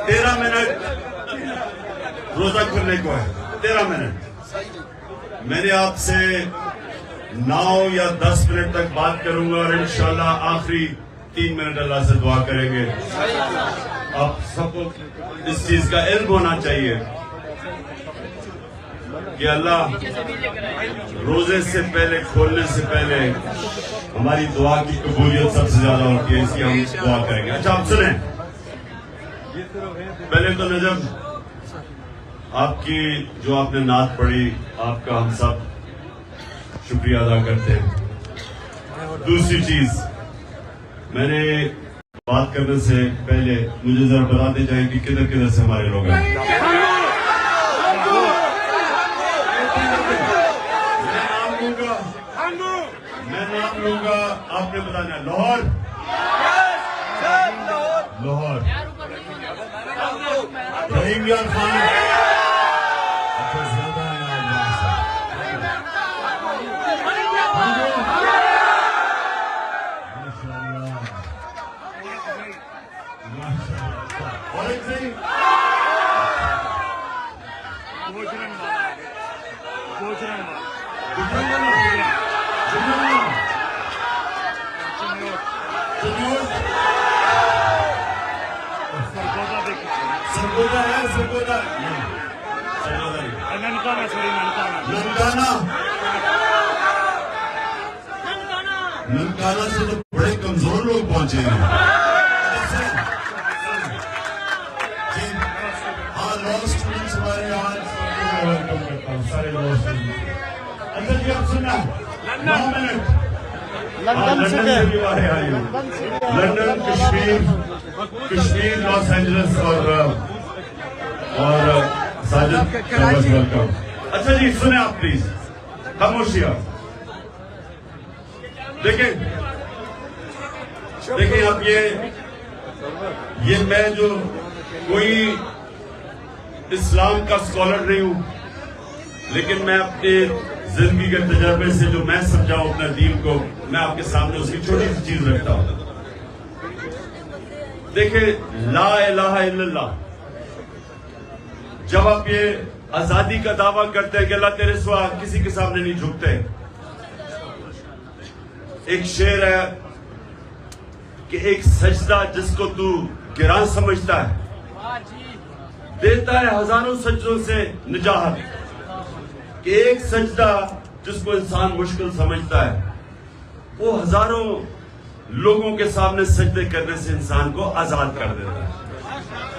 तेरह मिनट रोजा खुलने को है। 13 मिनट। मैंने आपसे 9 या 10 मिनट तक बात करूंगा और इंशाल्लाह आखिरी 3 मिनट अल्लाह से दुआ करेंगे। आप सबको इस चीज का इल्म होना चाहिए कि अल्लाह रोजे से पहले, खोलने से पहले हमारी दुआ की कबूलियत सबसे ज्यादा होती है, इसलिए हम दुआ करेंगे। अच्छा, आप सुने, पहले तो नजम आपकी जो आपने नात पढ़ी, आपका हम सब शुक्रिया अदा करते हैं। दूसरी चीज, मैंने बात करने से पहले मुझे जरा बताते जाए कि किधर किधर से हमारे लोग हैं। मैं नाम लूंगा, आपने बताना। लाहौर, लाहौर, रहीम खान, अच्छा ज्यादा है सरगोदा है, सरगोदा ननकाना से तो बड़े कमजोर लोग पहुंचे हैं। हाँ, लॉ स्टूडेंट्स हमारे यहाँ वेलकम करता हूँ, सारे लॉ स्टूडेंट। अच्छा जी, आप सुना 9 मिनट। लंदन से भी हमारे आई, लंदन, कश्मीर, लॉस एंजलिस और साजिद, वेलकम। अच्छा जी, सुने आप प्लीज, खामोशिया। देखें आप, ये मैं जो कोई इस्लाम का स्कॉलर नहीं हूं, लेकिन मैं अपने जिंदगी के तजर्बे से जो मैं समझाऊं अपना दीन को, मैं आपके सामने उसकी छोटी सी चीज रखता हूं। देखिए, ला इलाहा इल्लल्लाह, जब आप ये आजादी का दावा करते हैं कि अल्लाह तेरे सिवा किसी के सामने नहीं झुकते, एक शेर है कि एक सजदा जिसको तू गिरां समझता है, देता है हजारों सजदों से निजाहत। कि एक सजदा जिसको इंसान मुश्किल समझता है, वो हजारों लोगों के सामने सजदे करने से इंसान को आजाद कर देता है।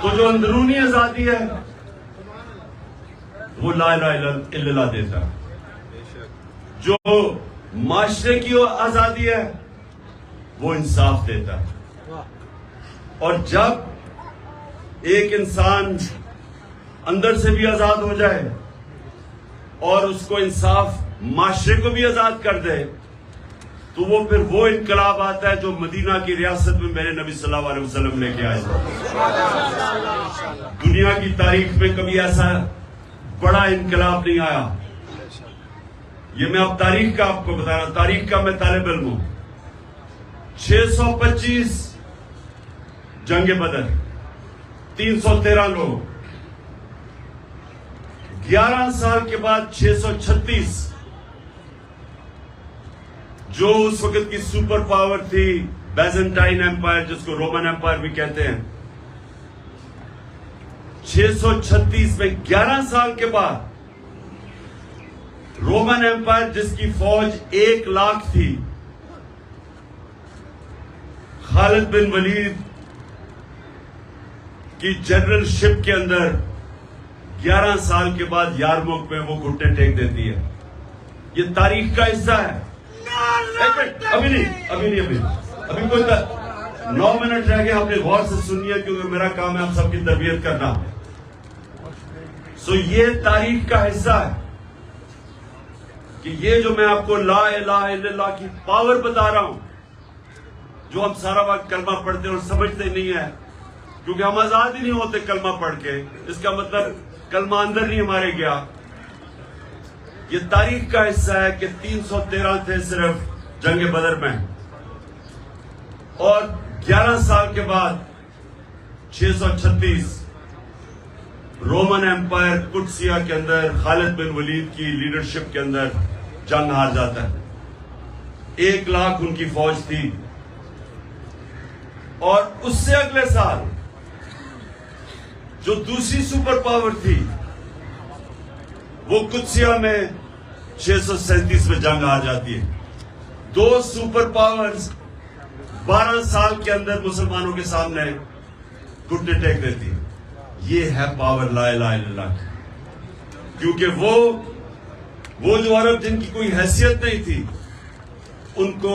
तो जो अंदरूनी आजादी है वो ला इलाहा इल्लल्लाह देता है। जो माशरे की आजादी है वो इंसाफ देता है। और जब एक इंसान अंदर से भी आजाद हो जाए और उसको इंसाफ माशरे को भी आजाद कर दे, तो वो फिर वो इनकलाब आता है जो मदीना की रियासत में मेरे नबी सल्लल्लाहु अलैहि वसल्लम लेके आए। दुनिया की तारीख में कभी ऐसा बड़ा इनकलाब नहीं आया। ये मैं अब तारीख का आपको बता रहा हूं, तारीख का मैं तालिब इल्म हूं। 625 जंगे बदर, 313 लोग, 11 साल के बाद 636, जो उस वक्त की सुपर पावर थी, बैजेंटाइन एम्पायर, जिसको रोमन एम्पायर भी कहते हैं, 636 में 11 साल के बाद रोमन एम्पायर, जिसकी फौज 1 लाख थी, खालिद बिन वलीद की जनरलशिप के अंदर 11 साल के बाद यारमुक में वो घुटने टेक देती है। ये तारीख का हिस्सा है। अभी कोई 9 मिनट रह गए, आपने गौर से सुनिए, क्योंकि मेरा काम है आप सबकी तरबियत करना। सो ये तारीख का हिस्सा है कि ये जो मैं आपको ला इलाहा इल्लल्लाह की पावर बता रहा हूं, जो हम सारा वक्त कलमा पढ़ते और समझते नहीं है, क्योंकि हम आजाद ही नहीं होते कलमा पढ़ के। इसका मतलब कलमा अंदर नहीं हमारे गया। ये तारीख का हिस्सा है कि 313 थे सिर्फ जंग बदर में, और 11 साल के बाद 636 रोमन एम्पायर कुदसिया के अंदर खालिद बिन वलीद की लीडरशिप के अंदर जंग हार जाता है। 1 लाख उनकी फौज थी, और उससे अगले साल जो दूसरी सुपर पावर थी वो कुदसिया में 637 में जंग हार जाती है। 2 सुपर पावर्स 12 साल के अंदर मुसलमानों के सामने घुटने टेक देती है। ये है पावर ला इलाहा इल्लल्लाह। क्योंकि वो जो अरब जिनकी कोई हैसियत नहीं थी, उनको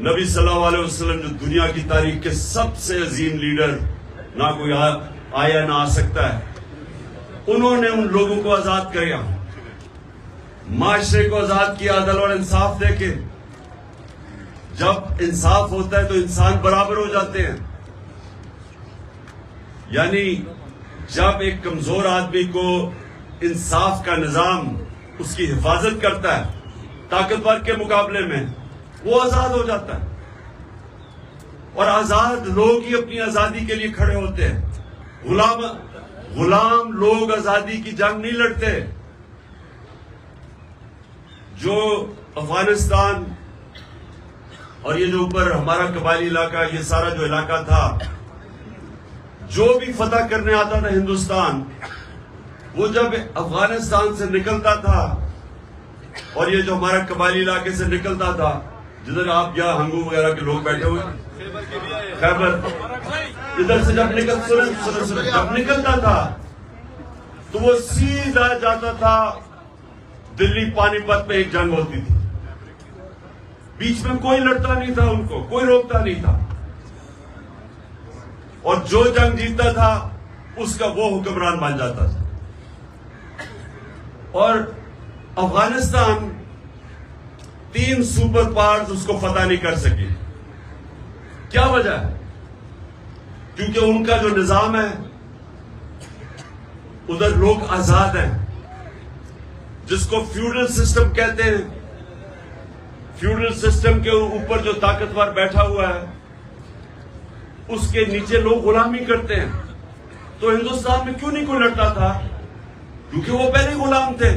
नबी सल्लल्लाहु अलैहि वसल्लम जो दुनिया की तारीख के सबसे अजीम लीडर, ना कोई आया ना आ सकता है, उन्होंने उन लोगों को आजाद किया, माशरे को आजाद किया अदल और इंसाफ देके। जब इंसाफ होता है तो इंसान बराबर हो जाते हैं। यानी जब एक कमजोर आदमी को इंसाफ का निजाम उसकी हिफाजत करता है ताकतवर के मुकाबले में, वो आजाद हो जाता है। और आजाद लोग ही अपनी आजादी के लिए खड़े होते हैं। गुलाम लोग आजादी की जंग नहीं लड़ते। जो अफगानिस्तान और ये जो ऊपर हमारा कबायली इलाका, ये सारा जो इलाका था, जो भी फतह करने आता था हिंदुस्तान, वो जब अफगानिस्तान से निकलता था और ये जो हमारा कबायली इलाके से निकलता था, जिधर आप या हंगू वगैरह के लोग बैठे हुए, खैबर, इधर से जब निकलता था तो वो सीधा जाता था दिल्ली पानीपत में। एक जंग होती थी, बीच में कोई लड़ता नहीं था, उनको कोई रोकता नहीं था, और जो जंग जीतता था उसका वो हुक्मरान बन जाता था। और अफगानिस्तान 3 सुपर पावर्स उसको फतह नहीं कर सकी। क्या वजह है? क्योंकि उनका जो निजाम है, उधर लोग आजाद हैं, जिसको फ्यूडल सिस्टम कहते हैं। फ्यूडल सिस्टम के ऊपर जो ताकतवर बैठा हुआ है, उसके नीचे लोग गुलामी करते हैं। तो हिंदुस्तान में क्यों नहीं कोई लड़ता था? क्योंकि वो पहले गुलाम थे।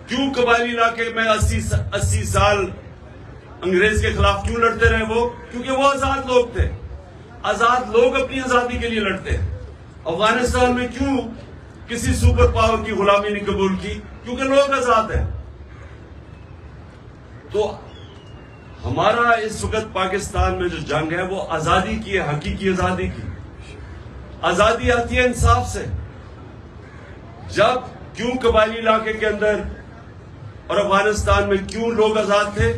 क्यों कबायली इलाके में 80 साल अंग्रेज के खिलाफ क्यों लड़ते रहे वो? क्योंकि वो आजाद लोग थे। आजाद लोग अपनी आजादी के लिए लड़ते हैं। अफगानिस्तान में क्यों किसी सुपर पावर की गुलामी नहीं कबूल की? क्योंकि लोग आजाद हैं। तो हमारा इस वक्त पाकिस्तान में जो जंग है वो आजादी की है, हकीकी आजादी की। आजादी आती है इंसाफ से। जब क्यों कबायली इलाके के अंदर और अफगानिस्तान में क्यों लोग आजाद थे?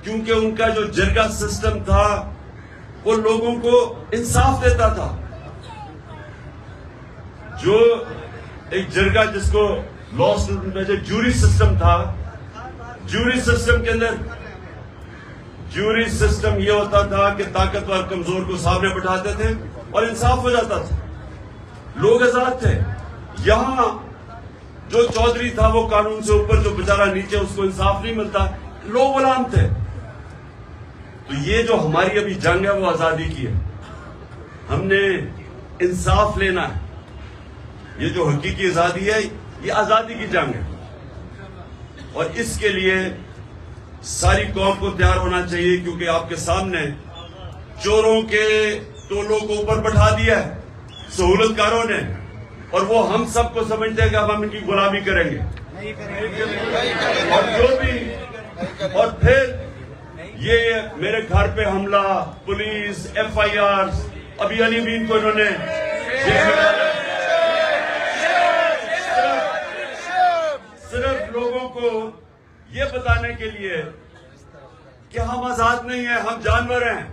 क्योंकि उनका जो जरगा सिस्टम था वो लोगों को इंसाफ देता था। जो एक जरगा, जिसको लॉ में जो जूरी सिस्टम था, जूरी सिस्टम के अंदर जूरी सिस्टम ये होता था कि ताकतवर कमजोर को सामने बैठाते थे और इंसाफ हो जाता था, लोग आजाद थे। यहां जो चौधरी था वो कानून से ऊपर, जो बेचारा नीचे, उसको इंसाफ नहीं मिलता, लोग गुलाम थे। तो ये जो हमारी अभी जंग है वो आजादी की है। हमने इंसाफ लेना है। ये जो हकीकी आजादी है, ये आजादी की जंग है, और इसके लिए सारी कौम को तैयार होना चाहिए। क्योंकि आपके सामने चोरों के टोलों को ऊपर बैठा दिया है सहूलतकारों ने, और वो हम सबको समझते हैं कि अब हम इनकी गुलामी करेंगे। और जो भी, और फिर ये मेरे घर पे हमला, पुलिस, FIR, अभी अली मीन को इन्होंने सिर्फ लोगों को ये बताने के लिए कि हम आजाद नहीं है, हम जानवर हैं,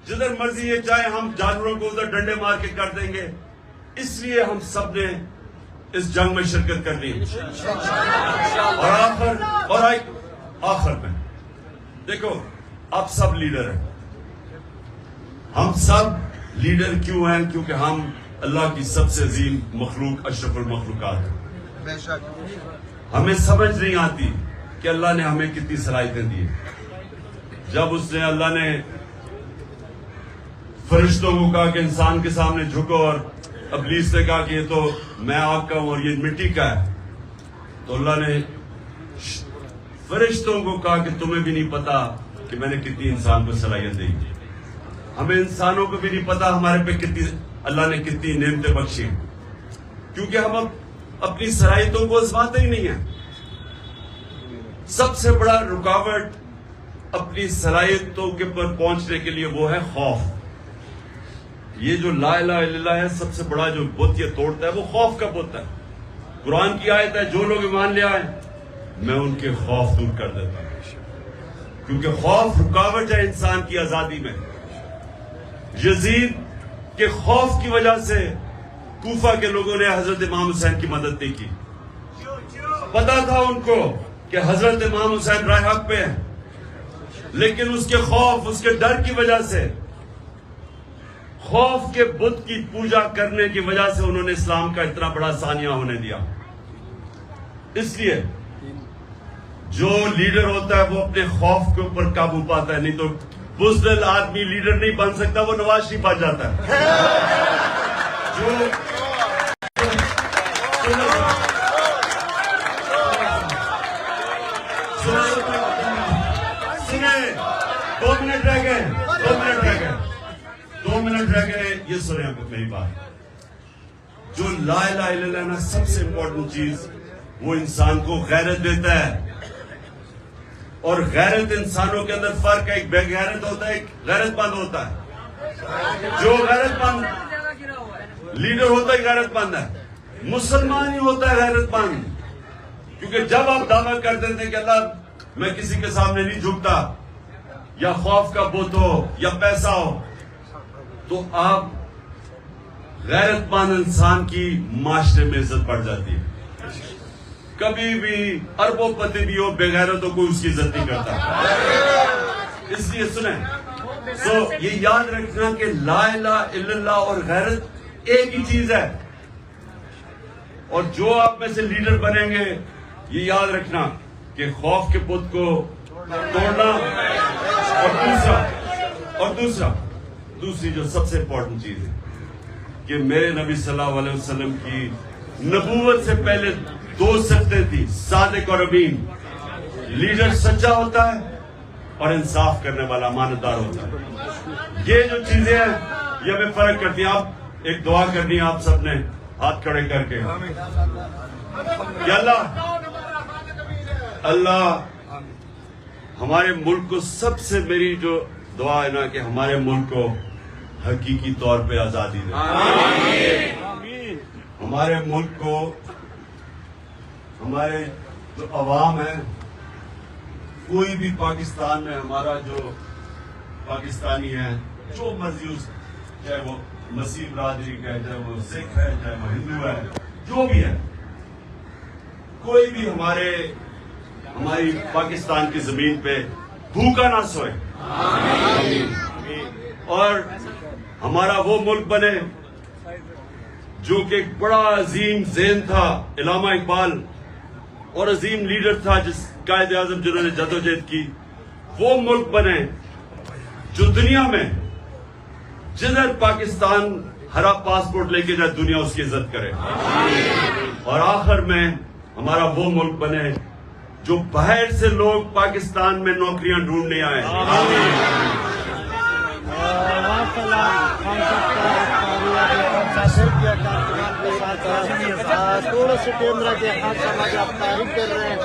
जिधर मर्जी ये चाहे हम जानवरों को उधर डंडे मार के कर देंगे। इसलिए हम सब ने इस जंग में शिरकत करनी है। और आखिर में देखो, आप सब लीडर हैं। हम सब लीडर क्यों हैं? क्योंकि हम अल्लाह की सबसे अजीम मखलूक, अशरफुल मखलूकात हैं। हमें समझ नहीं आती कि अल्लाह ने हमें कितनी सलाहियतें दी। जब उसने अल्लाह ने फरिश्तों को कहा कि इंसान के सामने झुको और इब्लीस ने कहा कि ये तो मैं आग का हूं और ये मिट्टी का है, तो अल्लाह ने फरिश्तों को कहा कि तुम्हें भी नहीं पता कि मैंने कितनी इंसान को सलाहियत दी। हमें इंसानों को भी नहीं पता हमारे पे कितनी अल्लाह ने कितनी नेमतें बख्शी, क्योंकि हम अपनी सलाहियतों को आजमाते ही नहीं है। सबसे बड़ा रुकावट अपनी सलाहियतों के पर पहुंचने के लिए वो है खौफ। ये जो ला इलाहा इल्लल्लाह है, सबसे बड़ा जो बुत ये तोड़ता है वो खौफ का बुत है। कुरान की आयत है, जो लोग ईमान ले आए मैं उनके खौफ दूर कर देता हूं, क्योंकि खौफ रुकावट है इंसान की आजादी में। यजीद के खौफ की वजह से कूफा के लोगों ने हजरत इमाम हुसैन की मदद नहीं की। पता था उनको कि हजरत इमाम हुसैन राह हक पे है, लेकिन उसके खौफ, उसके डर की वजह से, खौफ के बुत की पूजा करने की वजह से उन्होंने इस्लाम का इतना बड़ा सानिया होने दिया। इसलिए जो लीडर होता है वो अपने खौफ के ऊपर काबू पाता है, नहीं तो बुज़दिल आदमी लीडर नहीं बन सकता, वो नवाज शरीफ बन जाता है। जो सुने, 2 मिनट रह गए, 2 मिनट रह गए, ये सुने मेरी बात। जो ला इलाहा इल्लल्लाह ना, सबसे इंपॉर्टेंट चीज वो इंसान को गैरत देता है। और गैरत इंसानों के अंदर फर्क है, एक बेगैरत होता है, एक गैरतमंद होता है। जो गैरतमंद लीडर होता है गैरतमंद है, मुसलमान ही होता है गैरतमंद। क्योंकि जब आप दावा कर देते हैं कि अल्लाह मैं किसी के सामने नहीं झुकता, या खौफ का बुत हो या पैसा हो, तो आप गैरतमंद इंसान की माशरे में इज्जत बढ़ जाती है। कभी भी अरबोपति भी हो, बेगैरतों को उसकी इज्जत नहीं करता। इसलिए सुने, तो ये याद रखना कि ला इलाहा इल्लल्लाह और गैरत एक ही चीज है। और जो आप में से लीडर बनेंगे, ये याद रखना कि खौफ के बुत को तोड़ना, और दूसरी जो सबसे इंपॉर्टेंट चीज है कि मेरे नबी सल्लल्लाहु अलैहि वसल्लम की नबूवत से पहले 2 सिफ़तें थी, सादिक और अमीन। लीडर सच्चा होता है और इंसाफ करने वाला, अमानतदार होता है। ये जो चीजें हैं ये हमें फर्क करती हैं। आप एक दुआ करनी है आप सबने हाथ खड़े करके, अल्लाह हमारे मुल्क को, सबसे मेरी जो दुआ है ना कि हमारे मुल्क को हकीकी तौर पे आजादी दे। हमारे मुल्क को, हमारे जो अवाम है, कोई भी पाकिस्तान में हमारा जो पाकिस्तानी है, जो मर्जी उस, चाहे वो मसीह बरादरी का है, चाहे वो सिख है, चाहे वो हिंदू है, जो भी है, कोई भी हमारी पाकिस्तान की जमीन पे भूखा ना सोए, और हमारा वो मुल्क बने जो कि एक बड़ा अजीम ज़ेन था, इलामा इकबाल, और अजीम लीडर था जिस कायद आजम जिन्होंने जदोजहद की, वो मुल्क बने जो दुनिया में जिधर पाकिस्तान हरा पासपोर्ट लेके जाए दुनिया उसकी इज्जत करे। और आखिर में हमारा वो मुल्क बने जो बाहर से लोग पाकिस्तान में नौकरियां ढूंढने आए। थोड़ा से केंद्र के हाथ समाज आप तारीफ कर रहे हैं।